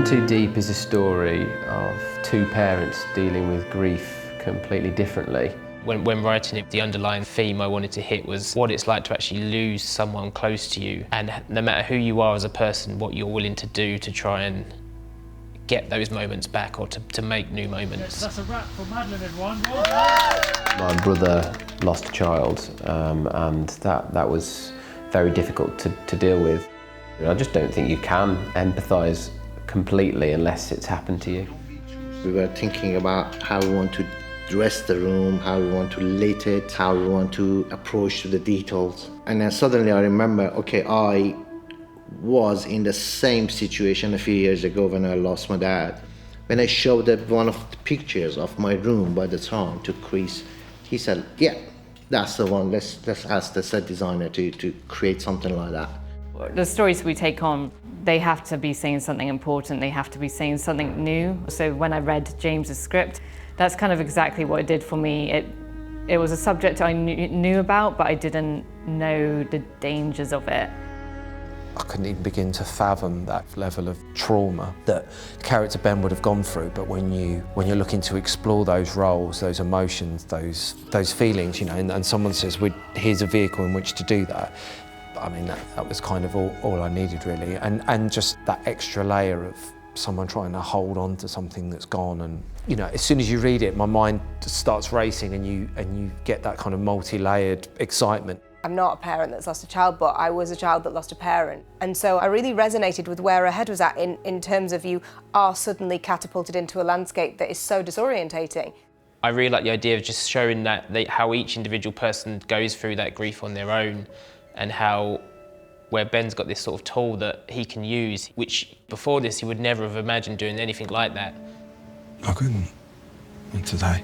Too Deep is a story of two parents dealing with grief completely differently. When writing it, the underlying theme I wanted to hit was what it's like to actually lose someone close to you, and no matter who you are as a person, what you're willing to do to try and get those moments back or to make new moments. That's a wrap for Madeline, everyone. My brother lost a child and that was very difficult to deal with. I just don't think you can empathise completely unless it's happened to you. We were thinking about how we want to dress the room, how we want to lit it, how we want to approach to the details. And then suddenly I remember, okay, I was in the same situation a few years ago when I lost my dad. When I showed one of the pictures of my room by the time to Chris, he said, yeah, that's the one, let's ask the set designer to create something like that. The stories we take on, they have to be saying something important, they have to be saying something new. So when I read James's script, that's kind of exactly what it did for me. It was a subject I knew about, but I didn't know the dangers of it. I couldn't even begin to fathom that level of trauma that character Ben would have gone through. But when you're looking to explore those roles, those emotions, those feelings, you know, and someone says, "Here's a vehicle in which to do that." I mean, that was kind of all I needed really, and just that extra layer of someone trying to hold on to something that's gone. And you know, as soon as you read it, my mind just starts racing, and you get that kind of multi-layered excitement. I'm not a parent that's lost a child, but I was a child that lost a parent. And so I really resonated with where her head was at in terms of you are suddenly catapulted into a landscape that is so disorientating. I really like the idea of just showing how each individual person goes through that grief on their own, and how where Ben's got this sort of tool that he can use, which before this he would never have imagined doing anything like that. I couldn't. And today.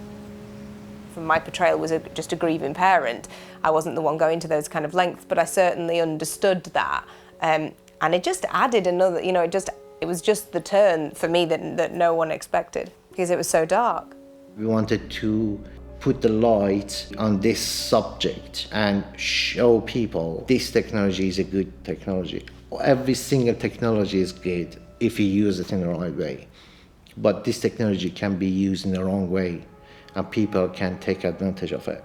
My portrayal was just a grieving parent. I wasn't the one going to those kind of lengths, but I certainly understood that. And it just added another, you know, it was just the turn for me that no one expected, because it was so dark. We wanted to put the light on this subject and show people this technology is a good technology. Every single technology is good if you use it in the right way. But this technology can be used in the wrong way, and people can take advantage of it.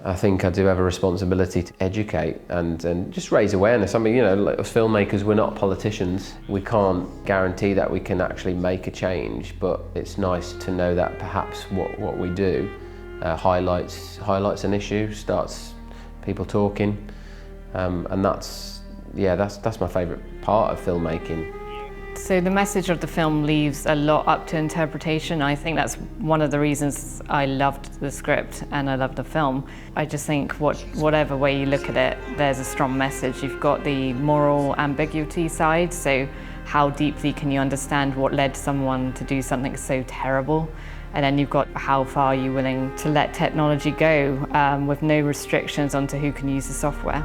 I think I do have a responsibility to educate and just raise awareness. I mean, you know, like as filmmakers, we're not politicians. We can't guarantee that we can actually make a change, but it's nice to know that perhaps what we do highlights an issue, starts people talking, and that's my favourite part of filmmaking. So the message of the film leaves a lot up to interpretation. I think that's one of the reasons I loved the script and I loved the film. I just think whatever way you look at it, there's a strong message. You've got the moral ambiguity side, so how deeply can you understand what led someone to do something so terrible? And then you've got how far are you willing to let technology go with no restrictions onto who can use the software.